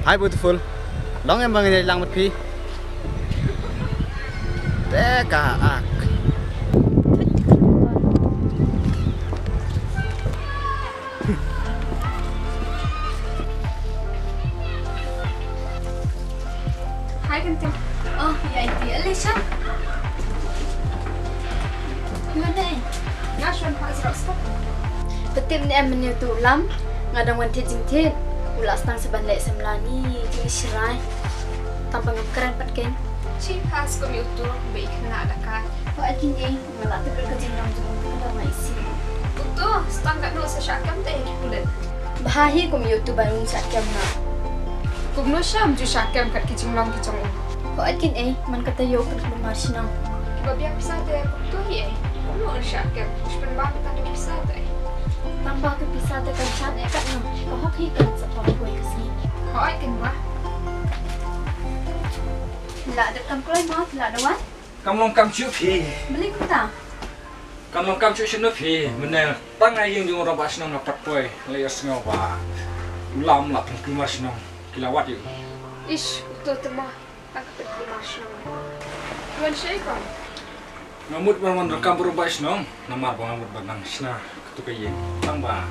Hi beautiful, long em bang ini lang pi. Teka ak. Hai Kenting. Oh, ya itu Alicia. Gimana? Ngasih pas rasa. Betul ni em menyutu lam, ngadang wanti jingtit. Ulas tang sebanlek semlani jadi serai tanpa ngekeren patken si pas kami utuh baik kena ada kan kok akin eh malah terkerja dalam jumlah ada maisi utuh setangga no sesakam teh kulit bahahi kami utuh baru sakam na kumno syam ju sakam kat kicing long kicong kok akin eh man kata yo kat lumar sinang babiak bisa teh utuh eh no sakam sepen bang tak ada bisa teh tambah ke bisa tekan chat kat no kau hak hikan sepah gue kesini kau ikan wah tidak ada kamkulai mau tidak ada wan kamu kam cuci beli kita kamu kam cuci nufi mana tangai yang jung orang basnong dapat boy layas ngawa ulam lah pengkimar senong kilawat yuk ish itu temah tak pengkimar senong tuan siapa ngamut berman rekam berubah senong namar bangamut banang sena ketukai tambah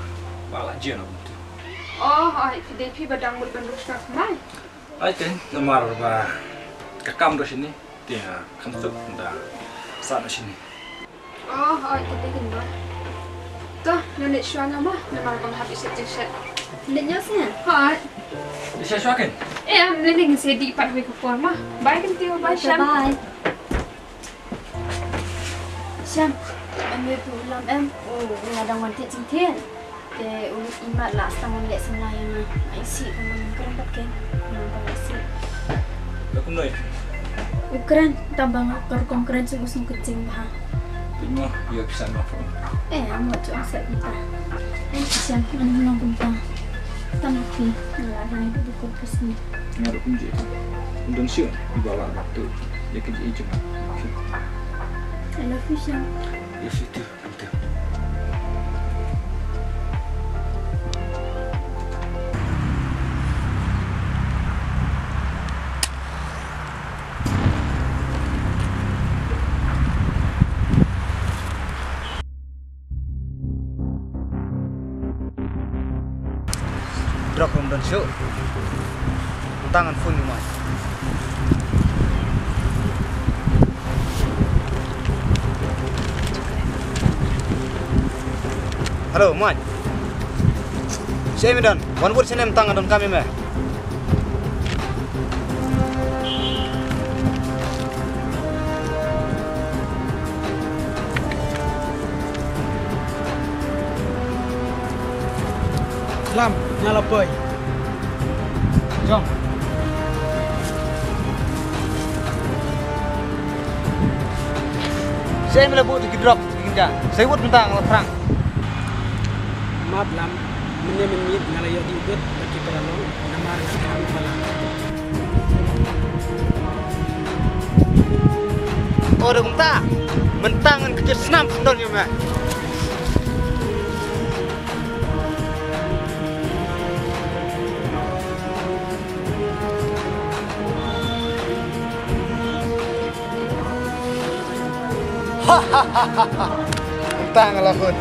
balak jian aku oh ai PDP badang mut bandung snak mai ai kan namar ba kekam di sini dia kan tuh dah sana sini oh ai kita gini tuh nenek suana mah namar bang habis set neneknya sih hai bisa suakin mending sedi pat we ke mah bye kan tio bye Syam bye Syam em về tủ làm em là đồng hoàn thiện chính thiên để ulit imat lah tangan lihat semuanya ai si kamu keren pakai nampak si aku noi keren tambah ngakar keren sungguh kecing bah ini ya bisa ngapa mau coba set kita Syam mana bentang tanah pi ngelarang itu di kulkas ni ngaruh kunci dan sih di bawah waktu ya kerja cuma I love you Syam yes itu betul Drop dan show. Tangan full ni mas. Halo, Mat. Saya Medan. Wan buat sini tangan dan kami meh. Lam, nyala boy. Jom. Saya melabuh di drop hingga. Saya buat bentang perang. Maaf Lam, menit nyala yo diikut bagi perang namar kami pala. Oh, dah bentang. Bentangan kecil senam sendalnya meh. Hahaha. Tang lah pun.